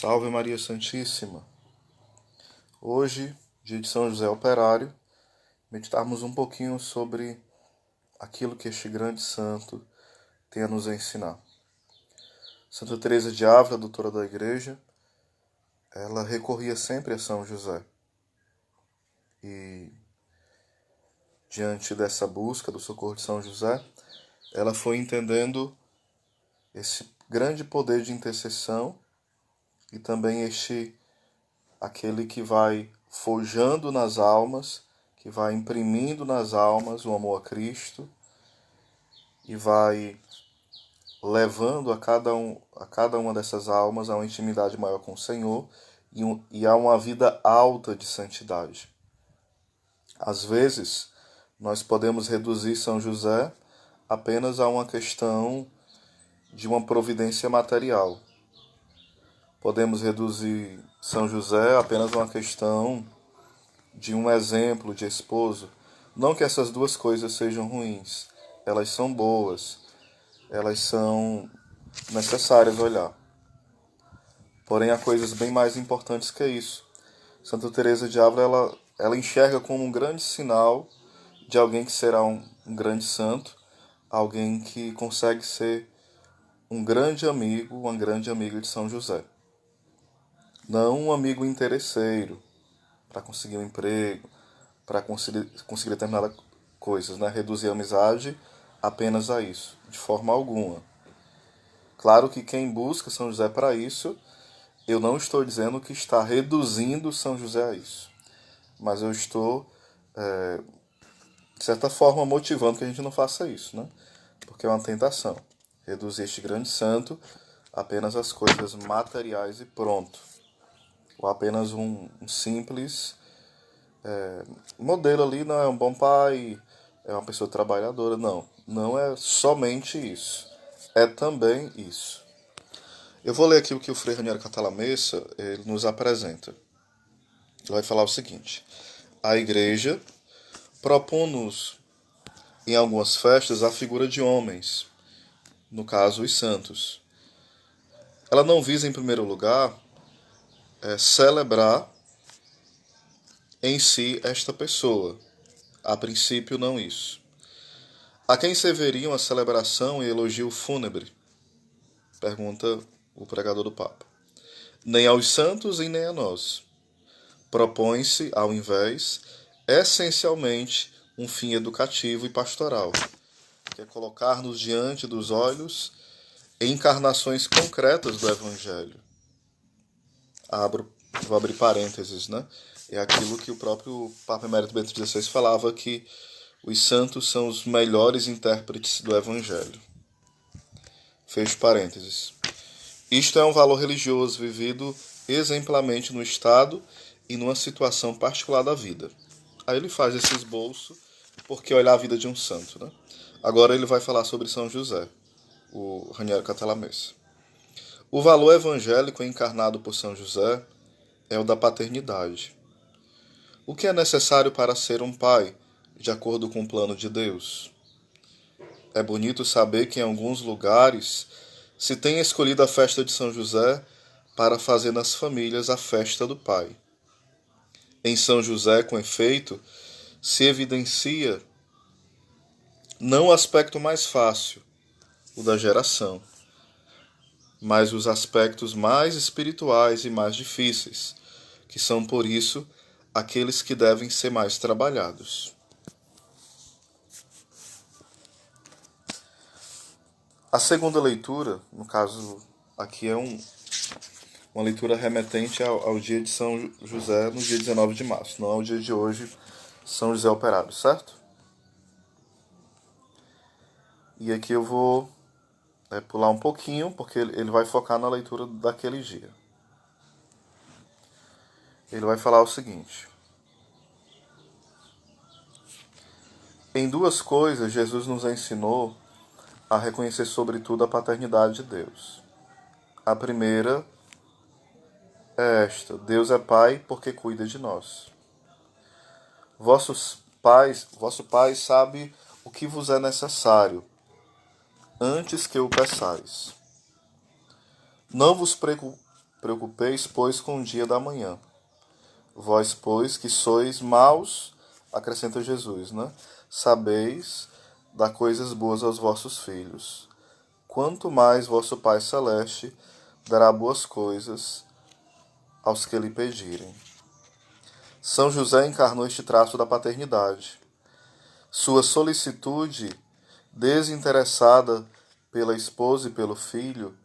Salve Maria Santíssima! Hoje, dia de São José Operário, meditarmos um pouquinho sobre aquilo que este grande santo tem a nos ensinar. Santa Teresa de Ávila, doutora da Igreja, ela recorria sempre a São José. E diante dessa busca do socorro de São José, ela foi entendendo esse grande poder de intercessão e também aquele que vai forjando nas almas, que vai imprimindo nas almas o amor a Cristo e vai levando a cada uma dessas almas a uma intimidade maior com o Senhor e a uma vida alta de santidade. Às vezes, nós podemos reduzir São José apenas a uma questão de uma providência material. Podemos reduzir São José apenas a uma questão de um exemplo de esposo. Não que essas duas coisas sejam ruins. Elas são boas. Elas são necessárias olhar. Porém, há coisas bem mais importantes que isso. Santa Teresa de Ávila, ela enxerga como um grande sinal de alguém que será um grande santo, alguém que consegue ser um grande amigo, uma grande amiga de São José. Não um amigo interesseiro, para conseguir um emprego, para conseguir determinadas coisas, né? Reduzir a amizade apenas a isso, de forma alguma. Claro que quem busca São José para isso, eu não estou dizendo que está reduzindo São José a isso, mas eu estou, de certa forma, motivando que a gente não faça isso, né? Porque é uma tentação, reduzir este grande santo apenas às coisas materiais e pronto. Ou apenas um simples modelo ali, não é um bom pai, é uma pessoa trabalhadora. Não é somente isso. É também isso. Eu vou ler aqui o que o Frei Raniero Cantalamessa ele nos apresenta. Ele vai falar o seguinte: a Igreja propõe-nos em algumas festas a figura de homens, no caso os santos. Ela não visa em primeiro lugar celebrar em si esta pessoa. A princípio, não isso. A quem serviria uma celebração e elogio fúnebre? Pergunta o pregador do Papa. Nem aos santos e nem a nós. Propõe-se, ao invés, essencialmente um fim educativo e pastoral, que é colocar-nos diante dos olhos encarnações concretas do Evangelho. Vou abrir parênteses, né? É aquilo que o próprio Papa Emérito Bento XVI falava, que os santos são os melhores intérpretes do Evangelho. Fecho parênteses. Isto é um valor religioso vivido exemplarmente no estado e numa situação particular da vida. Aí ele faz esse esboço porque olhar a vida de um santo, né? Agora ele vai falar sobre São José, o Raniero Cantalamessa. O valor evangélico encarnado por São José é o da paternidade. O que é necessário para ser um pai, de acordo com o plano de Deus? É bonito saber que em alguns lugares se tem escolhido a festa de São José para fazer nas famílias a festa do pai. Em São José, com efeito, se evidencia não o aspecto mais fácil, o da geração, mas os aspectos mais espirituais e mais difíceis, que são, por isso, aqueles que devem ser mais trabalhados. A segunda leitura, no caso, aqui é uma leitura remetente ao dia de São José, no dia 19 de março, não ao dia de hoje, São José Operário, certo? E aqui eu vou pular um pouquinho, porque ele vai focar na leitura daquele dia. Ele vai falar o seguinte: em duas coisas, Jesus nos ensinou a reconhecer sobretudo a paternidade de Deus. A primeira é esta: Deus é Pai porque cuida de nós. Vosso Pai sabe o que vos é necessário, antes que o peçais. Não vos preocupeis, pois, com o dia da manhã. Vós, pois, que sois maus, acrescenta Jesus, né? Sabeis dar coisas boas aos vossos filhos. Quanto mais vosso Pai Celeste dará boas coisas aos que lhe pedirem. São José encarnou este traço da paternidade. Sua solicitude desinteressada pela esposa e pelo filho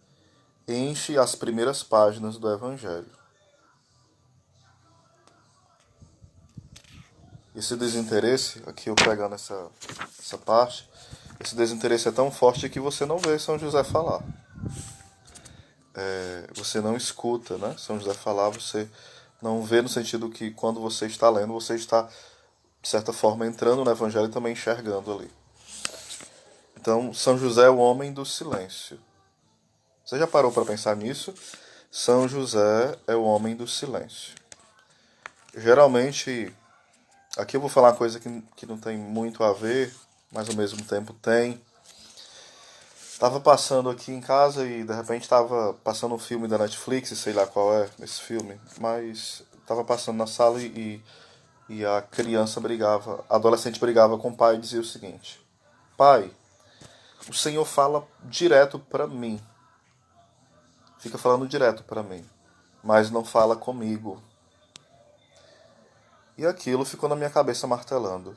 enche as primeiras páginas do Evangelho. Esse desinteresse, aqui eu pegando essa parte, esse desinteresse é tão forte que você não vê São José falar. Você não escuta, né? São José falar, você não vê no sentido que quando você está lendo, você está, de certa forma, entrando no Evangelho e também enxergando ali. Então, São José é o homem do silêncio. Você já parou para pensar nisso? São José é o homem do silêncio. Geralmente, aqui eu vou falar uma coisa que não tem muito a ver, mas ao mesmo tempo tem. Tava passando aqui em casa e de repente tava passando um filme da Netflix, sei lá qual é esse filme, mas tava passando na sala e a criança brigava, a adolescente brigava com o pai e dizia o seguinte: Pai, o Senhor fala direto pra mim, fica falando direto pra mim, mas não fala comigo. E aquilo ficou na minha cabeça martelando.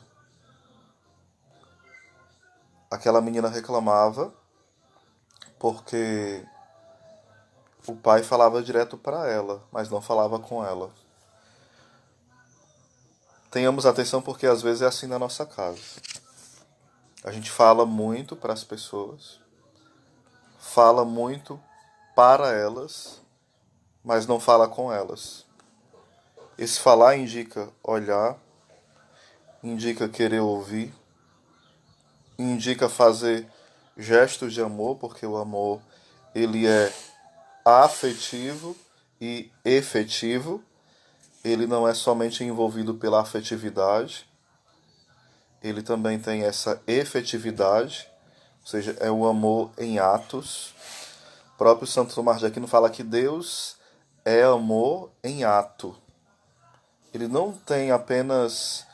Aquela menina reclamava porque o pai falava direto para ela, mas não falava com ela. Tenhamos atenção porque às vezes é assim na nossa casa. A gente fala muito para as pessoas, fala muito para elas, mas não fala com elas. Esse falar indica olhar, indica querer ouvir, indica fazer gestos de amor, porque o amor ele é afetivo e efetivo. Ele não é somente envolvido pela afetividade, ele também tem essa efetividade, ou seja, é o amor em atos. O próprio Santo Tomás de Aquino fala que Deus é amor em ato. Ele não tem apenas...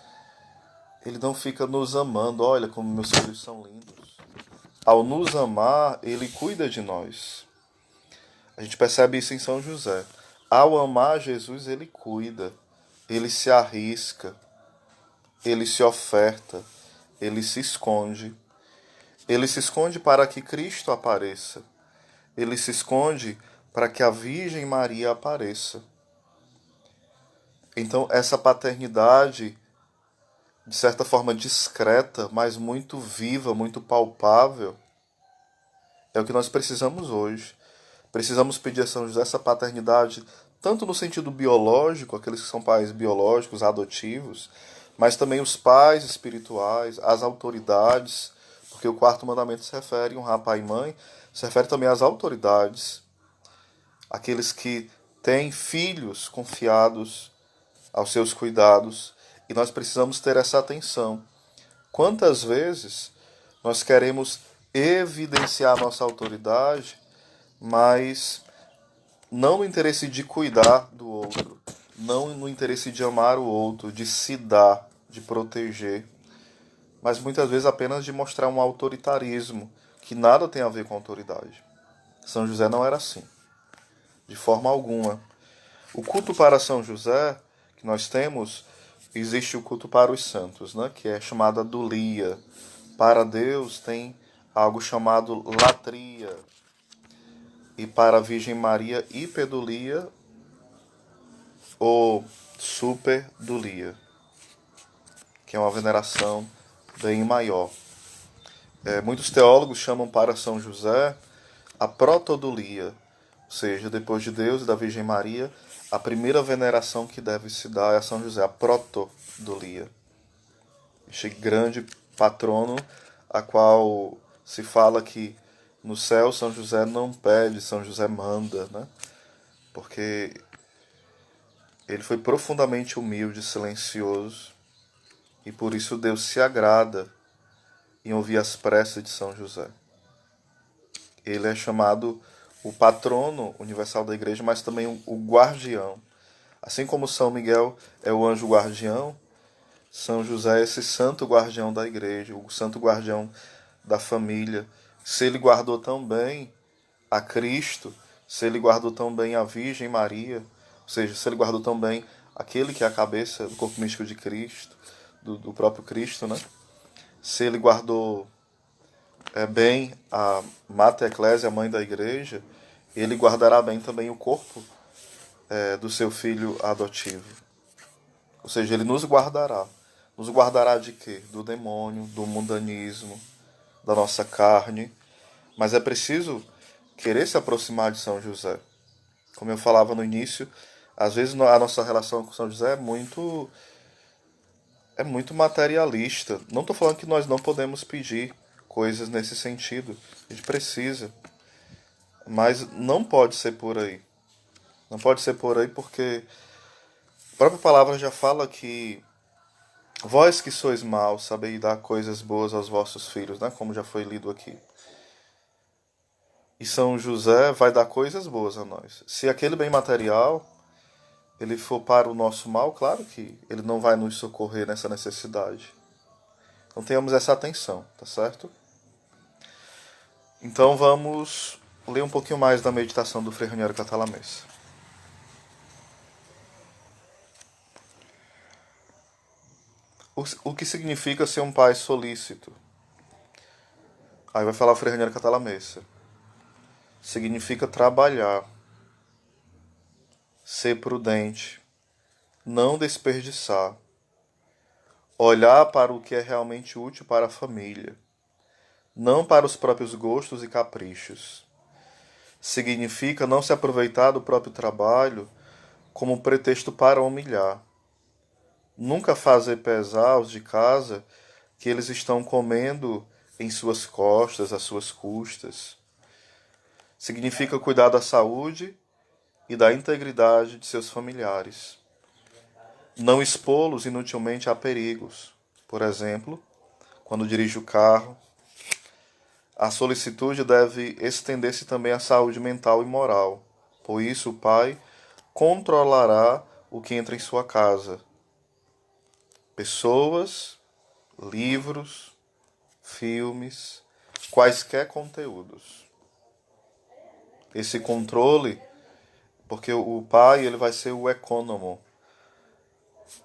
Ele não fica nos amando, olha como meus filhos são lindos. Ao nos amar, ele cuida de nós. A gente percebe isso em São José. Ao amar Jesus, ele cuida, ele se arrisca, ele se oferta, ele se esconde. Ele se esconde para que Cristo apareça. Ele se esconde para que a Virgem Maria apareça. Então, essa paternidade, de certa forma discreta, mas muito viva, muito palpável, é o que nós precisamos hoje. Precisamos pedir a São José essa paternidade, tanto no sentido biológico, aqueles que são pais biológicos, adotivos, mas também os pais espirituais, as autoridades, porque o quarto mandamento se refere a honrar pai e mãe, se refere também às autoridades, aqueles que têm filhos confiados aos seus cuidados, e nós precisamos ter essa atenção. Quantas vezes nós queremos evidenciar nossa autoridade, mas não no interesse de cuidar do outro, não no interesse de amar o outro, de se dar, de proteger, mas muitas vezes apenas de mostrar um autoritarismo que nada tem a ver com autoridade. São José não era assim, de forma alguma. O culto para São José que nós temos, existe o culto para os santos, né, que é chamada dulia. Para Deus tem algo chamado latria. E para a Virgem Maria, hiperdulia ou superdulia, que é uma veneração bem maior. Muitos teólogos chamam para São José a protodulia, ou seja, depois de Deus e da Virgem Maria, a primeira veneração que deve se dar é a São José, a protodulia. Este grande patrono, a qual se fala que no céu São José não pede, São José manda, né? Porque ele foi profundamente humilde, silencioso, e por isso Deus se agrada em ouvir as preces de São José. Ele é chamado o patrono universal da igreja, mas também o guardião. Assim como São Miguel é o anjo guardião, São José é esse santo guardião da igreja, o santo guardião da família. Se ele guardou tão bem a Cristo, se ele guardou tão bem a Virgem Maria, ou seja, se ele guardou tão bem aquele que é a cabeça do corpo místico de Cristo, do próprio Cristo, né? Se ele guardou bem a Mater Ecclesia, a mãe da igreja, ele guardará bem também o corpo do seu filho adotivo. Ou seja, ele nos guardará. Nos guardará de quê? Do demônio, do mundanismo, da nossa carne. Mas é preciso querer se aproximar de São José. Como eu falava no início, às vezes a nossa relação com São José é muito materialista. Não estou falando que nós não podemos pedir coisas nesse sentido. A gente precisa. Mas não pode ser por aí. Não pode ser por aí porque a própria palavra já fala que vós que sois maus, sabeis dar coisas boas aos vossos filhos, né? Como já foi lido aqui. E São José vai dar coisas boas a nós. Se aquele bem material ele for para o nosso mal, claro que ele não vai nos socorrer nessa necessidade. Então tenhamos essa atenção, tá certo? Então vamos ler um pouquinho mais da meditação do Frei Raniero Cantalamessa. O que significa ser um pai solícito? Aí vai falar o Frei Raniero Cantalamessa. Significa trabalhar, ser prudente, não desperdiçar, olhar para o que é realmente útil para a família, não para os próprios gostos e caprichos. Significa não se aproveitar do próprio trabalho como pretexto para humilhar. Nunca fazer pesar aos de casa que eles estão comendo em suas costas, às suas custas. Significa cuidar da saúde e da integridade de seus familiares. Não expô-los inutilmente a perigos. Por exemplo, quando dirige o carro. A solicitude deve estender-se também à saúde mental e moral. Por isso, o pai controlará o que entra em sua casa. Pessoas, livros, filmes, quaisquer conteúdos. Esse controle, porque o pai ele vai ser o econômo,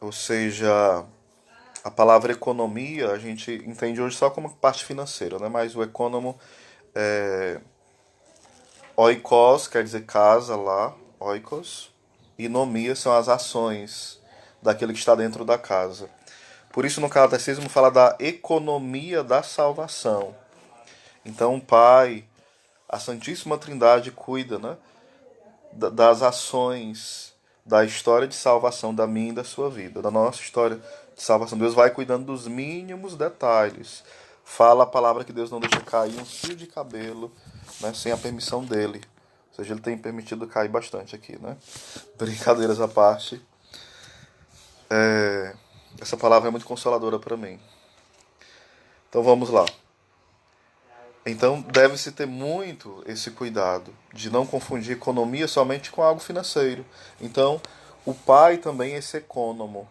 ou seja, a palavra economia a gente entende hoje só como parte financeira, né? Mas o econômo é oikos, quer dizer casa lá, oikos, e nomia são as ações daquele que está dentro da casa. Por isso no catecismo fala da economia da salvação. Então o Pai, a Santíssima Trindade cuida, né, das ações, da história de salvação da minha e da sua vida, da nossa história de salvação. Deus vai cuidando dos mínimos detalhes. Fala a palavra que Deus não deixa cair um fio de cabelo, né, sem a permissão dele. Ou seja, ele tem permitido cair bastante aqui, né? Brincadeiras à parte. Essa palavra é muito consoladora para mim. Então vamos lá. Então deve-se ter muito esse cuidado de não confundir economia somente com algo financeiro. Então o pai também é esse econômo,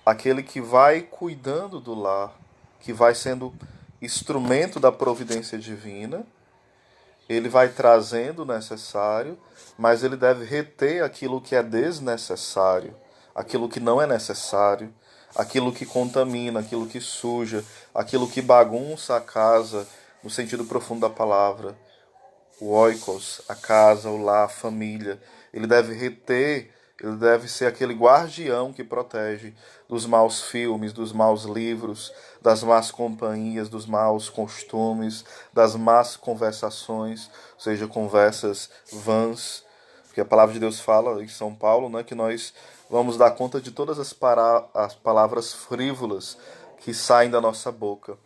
aquele que vai cuidando do lar, que vai sendo instrumento da providência divina. Ele vai trazendo o necessário, mas ele deve reter aquilo que é desnecessário, aquilo que não é necessário, aquilo que contamina, aquilo que suja, aquilo que bagunça a casa, no sentido profundo da palavra. O oikos, a casa, o lar, a família. Ele deve reter, ele deve ser aquele guardião que protege dos maus filmes, dos maus livros, das más companhias, dos maus costumes, das más conversações, ou seja, conversas vãs. Porque a palavra de Deus fala em São Paulo, né, que nós vamos dar conta de todas as palavras frívolas que saem da nossa boca.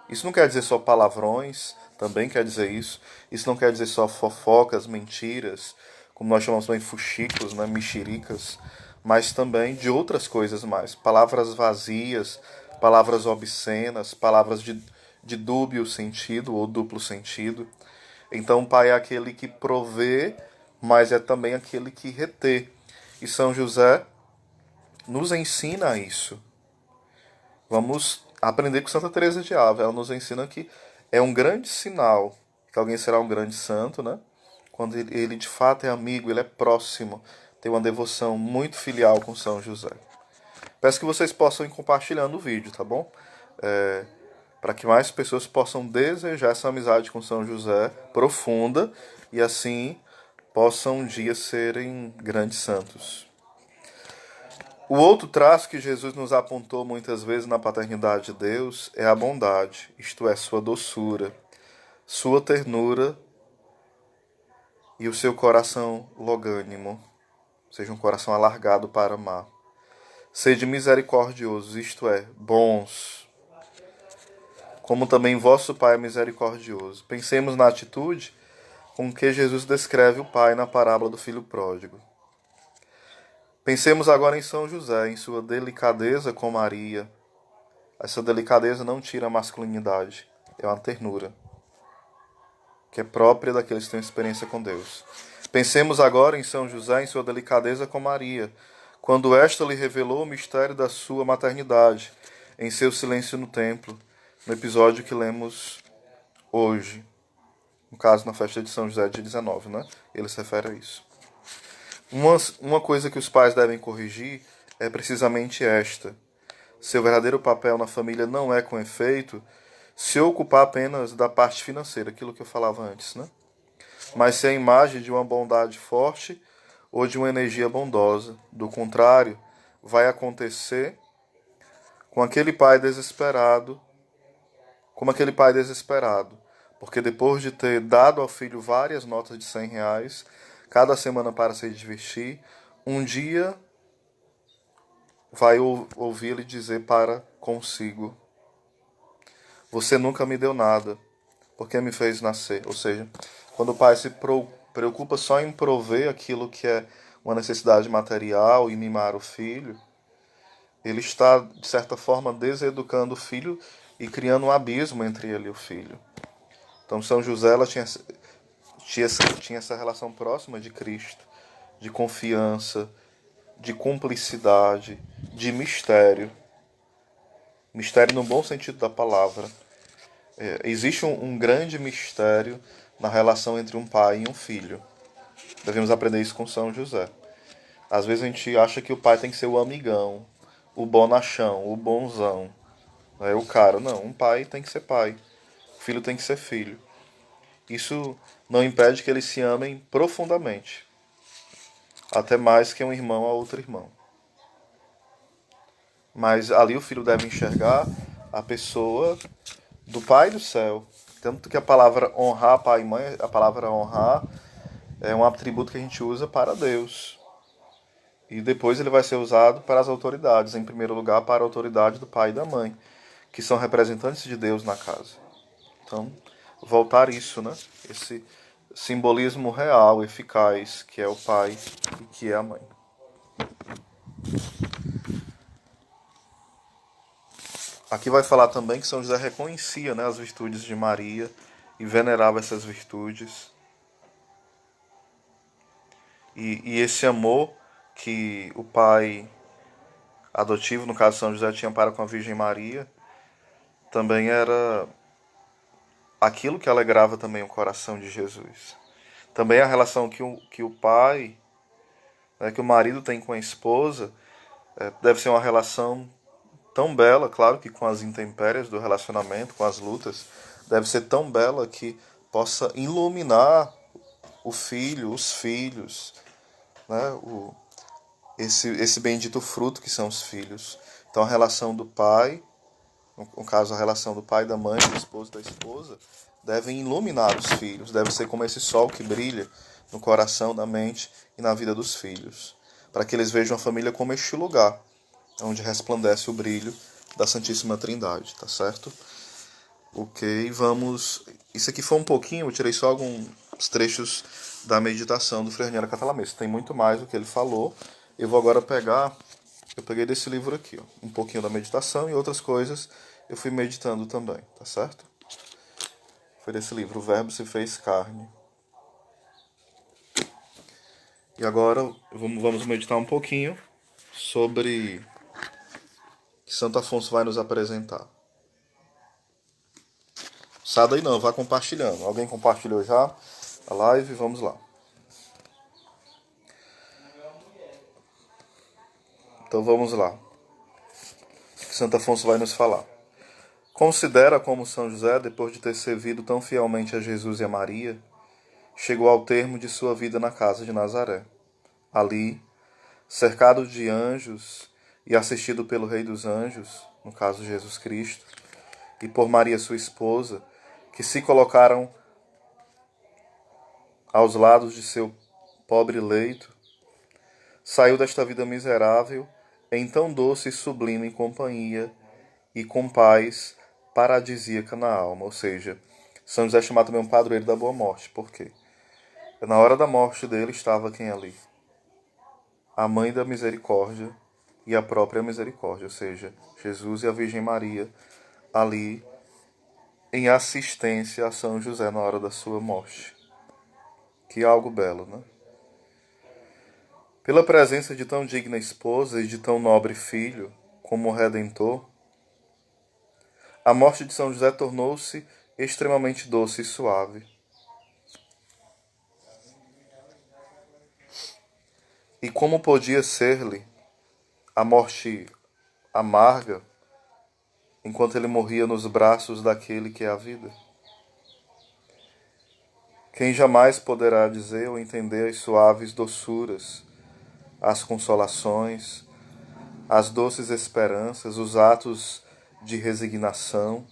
Isso não quer dizer só palavrões, também quer dizer isso. Isso não quer dizer só fofocas, mentiras, como nós chamamos também fuxicos, né, mexericas, mas também de outras coisas mais. Palavras vazias, palavras obscenas, palavras de dúbio sentido ou duplo sentido. Então o pai é aquele que provê, mas é também aquele que retê. E São José nos ensina isso. Vamos aprender com Santa Teresa de Ávila. Ela nos ensina que é um grande sinal que alguém será um grande santo, né? Quando ele de fato é amigo, ele é próximo, tem uma devoção muito filial com São José. Peço que vocês possam ir compartilhando o vídeo, tá bom? Para que mais pessoas possam desejar essa amizade com São José profunda e assim possam um dia serem grandes santos. O outro traço que Jesus nos apontou muitas vezes na paternidade de Deus é a bondade, isto é, sua doçura, sua ternura e o seu coração longânimo, seja um coração alargado para amar. Sede misericordiosos, isto é, bons, como também vosso Pai é misericordioso. Pensemos na atitude com que Jesus descreve o Pai na parábola do filho pródigo. Pensemos agora em São José, em sua delicadeza com Maria. Essa delicadeza não tira a masculinidade, é uma ternura, que é própria daqueles que têm experiência com Deus. Pensemos agora em São José, em sua delicadeza com Maria, quando esta lhe revelou o mistério da sua maternidade, em seu silêncio no templo, no episódio que lemos hoje. No caso, na festa de São José, dia 19, né? Ele se refere a isso. Uma coisa que os pais devem corrigir é precisamente esta. Seu verdadeiro papel na família não é, com efeito, se ocupar apenas da parte financeira, aquilo que eu falava antes, né? Mas ser a imagem de uma bondade forte ou de uma energia bondosa. Do contrário, vai acontecer com aquele pai desesperado, como aquele pai desesperado, porque depois de ter dado ao filho várias notas de R$ 100, cada semana para se divertir, um dia vai ouvir ele dizer para consigo: você nunca me deu nada, porque me fez nascer. Ou seja, quando o pai se preocupa só em prover aquilo que é uma necessidade material e mimar o filho, ele está, de certa forma, deseducando o filho e criando um abismo entre ele e o filho. Então, São José ela tinha essa relação próxima de Cristo, de confiança, de cumplicidade, de mistério. Mistério no bom sentido da palavra. Existe um grande mistério na relação entre um pai e um filho. Devemos aprender isso com São José. Às vezes a gente acha que o pai tem que ser o amigão, o bonachão, o bonzão. O cara. Não, um pai tem que ser pai. O filho tem que ser filho. Isso não impede que eles se amem profundamente. Até mais que um irmão a outro irmão. Mas ali o filho deve enxergar a pessoa do Pai do céu. Tanto que a palavra honrar pai e mãe, a palavra honrar é um atributo que a gente usa para Deus. E depois ele vai ser usado para as autoridades. Em primeiro lugar, para a autoridade do pai e da mãe, que são representantes de Deus na casa. Então, voltar isso, né? Esse simbolismo real, eficaz, que é o pai e que é a mãe. Aqui vai falar também que São José reconhecia, né, as virtudes de Maria e venerava essas virtudes. E esse amor que o pai adotivo, no caso São José, tinha para com a Virgem Maria, também era aquilo que alegrava também o coração de Jesus. Também a relação que o pai, né, que o marido tem com a esposa, deve ser uma relação tão bela, claro que com as intempéries do relacionamento, com as lutas, deve ser tão bela que possa iluminar o filho, os filhos, né, esse bendito fruto que são os filhos. Então a relação do pai, no caso a relação do pai e da mãe, do esposo e da esposa, devem iluminar os filhos, deve ser como esse sol que brilha no coração, na mente e na vida dos filhos, para que eles vejam a família como este lugar onde resplandece o brilho da Santíssima Trindade, tá certo? Ok, vamos... Isso aqui foi um pouquinho, eu tirei só alguns trechos da meditação do Frei Raniero Cantalamessa. Tem muito mais do que ele falou. Eu vou agora eu peguei desse livro aqui, ó, um pouquinho da meditação e outras coisas eu fui meditando também, tá certo? Foi desse livro, O Verbo se fez carne. E agora vamos meditar um pouquinho sobre que Santo Afonso vai nos apresentar. Sai daí não, vá compartilhando. Alguém compartilhou já a live? Vamos lá. Então vamos lá. O que Santo Afonso vai nos falar? Considera como São José, depois de ter servido tão fielmente a Jesus e a Maria, chegou ao termo de sua vida na casa de Nazaré. Ali, cercado de anjos e assistido pelo Rei dos Anjos, no caso Jesus Cristo, e por Maria sua esposa, que se colocaram aos lados de seu pobre leito, saiu desta vida miserável em tão doce e sublime companhia e com paz paradisíaca na alma. Ou seja, São José é chamado também um padroeiro da boa morte. Por quê? Na hora da morte dele estava quem ali? A mãe da misericórdia e a própria misericórdia, ou seja, Jesus e a Virgem Maria ali em assistência a São José na hora da sua morte. Que algo belo, né? Pela presença de tão digna esposa e de tão nobre filho como o Redentor, a morte de São José tornou-se extremamente doce e suave. E como podia ser-lhe a morte amarga enquanto ele morria nos braços daquele que é a vida? Quem jamais poderá dizer ou entender as suaves doçuras, as consolações, as doces esperanças, os atos de resignação,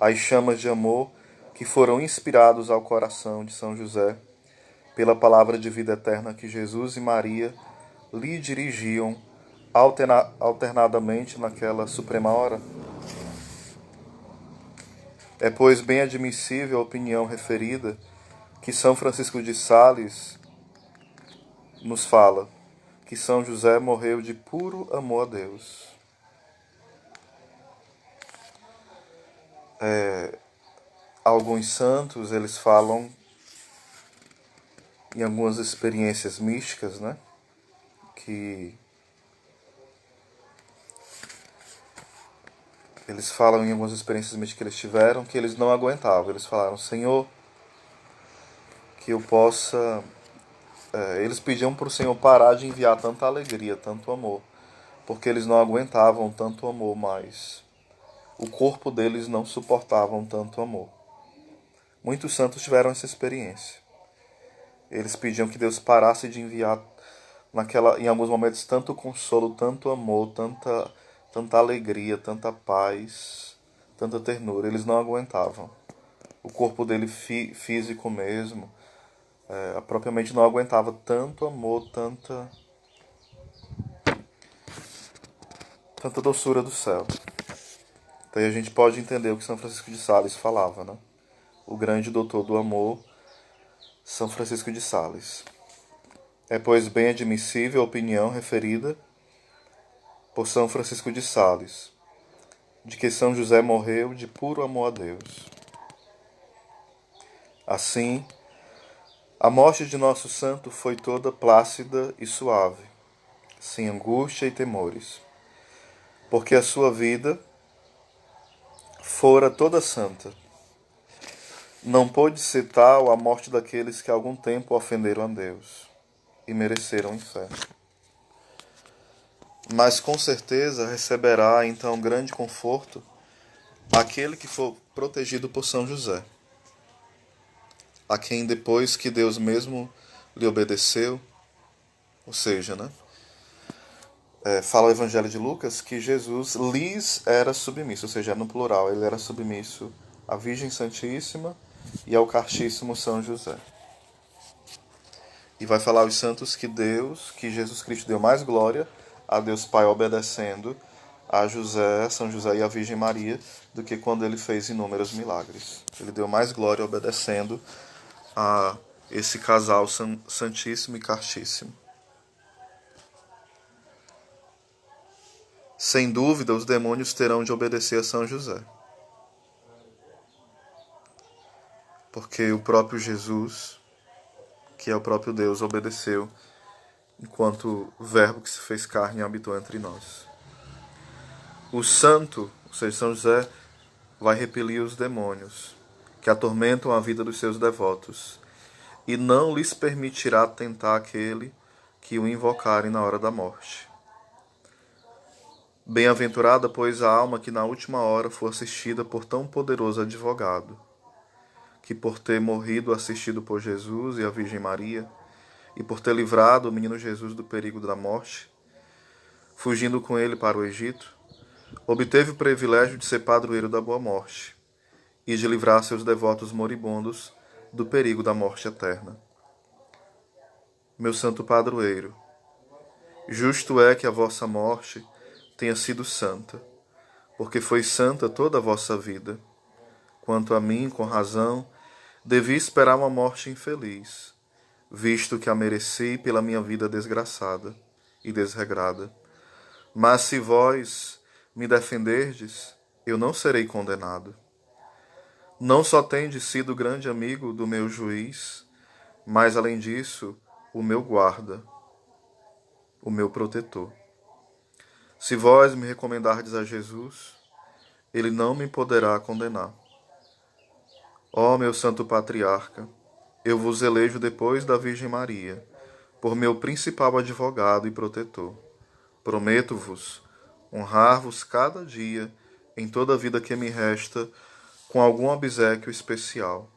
as chamas de amor que foram inspirados ao coração de São José pela palavra de vida eterna que Jesus e Maria lhe dirigiam alternadamente naquela suprema hora? É, pois, bem admissível a opinião referida que São Francisco de Sales nos fala, que São José morreu de puro amor a Deus. Alguns santos, eles falam em algumas experiências místicas, né? Que eles falam em algumas experiências místicas que eles tiveram que eles não aguentavam. Eles falaram, Senhor, que eu possa... eles pediam para o Senhor parar de enviar tanta alegria, tanto amor, porque eles não aguentavam tanto amor mais. O corpo deles não suportavam tanto amor. Muitos santos tiveram essa experiência. Eles pediam que Deus parasse de enviar em alguns momentos tanto consolo, tanto amor, tanta alegria, tanta paz, tanta ternura. Eles não aguentavam. O corpo dele físico mesmo, propriamente não aguentava tanto amor, tanta doçura do céu. Então aí a gente pode entender o que São Francisco de Sales falava, né? O grande doutor do amor, São Francisco de Sales. É, pois, bem admissível a opinião referida por São Francisco de Sales, de que São José morreu de puro amor a Deus. Assim, a morte de nosso santo foi toda plácida e suave, sem angústia e temores, porque a sua vida fora toda santa. Não pôde ser tal a morte daqueles que há algum tempo ofenderam a Deus e mereceram o inferno. Mas com certeza receberá então grande conforto aquele que for protegido por São José, a quem depois que Deus mesmo lhe obedeceu, ou seja, né, fala o Evangelho de Lucas que Jesus lhes era submisso, ou seja, no plural, ele era submisso à Virgem Santíssima e ao Castíssimo São José. E vai falar aos santos que Jesus Cristo deu mais glória a Deus Pai obedecendo a José, São José e a Virgem Maria do que quando ele fez inúmeros milagres. Ele deu mais glória obedecendo a esse casal santíssimo e castíssimo. Sem dúvida, os demônios terão de obedecer a São José. porque o próprio Jesus, que é o próprio Deus, obedeceu enquanto Verbo que se fez carne e habitou entre nós. O santo, ou seja, São José, vai repelir os demônios que atormentam a vida dos seus devotos e não lhes permitirá tentar aquele que o invocarem na hora da morte. Bem-aventurada, pois, a alma que na última hora for assistida por tão poderoso advogado, que por ter morrido assistido por Jesus e a Virgem Maria, e por ter livrado o menino Jesus do perigo da morte, fugindo com ele para o Egito, obteve o privilégio de ser padroeiro da boa morte e de livrar seus devotos moribundos do perigo da morte eterna. Meu santo padroeiro, justo é que a vossa morte tenha sido santa, porque foi santa toda a vossa vida. Quanto a mim, com razão, devi esperar uma morte infeliz, visto que a mereci pela minha vida desgraçada e desregrada. Mas se vós me defenderdes, eu não serei condenado. Não só tendes sido grande amigo do meu juiz, mas, além disso, o meu guarda, o meu protetor. Se vós me recomendardes a Jesus, ele não me poderá condenar. Ó meu santo patriarca, eu vos elejo depois da Virgem Maria, por meu principal advogado e protetor. Prometo-vos honrar-vos cada dia, em toda a vida que me resta, com algum obséquio especial,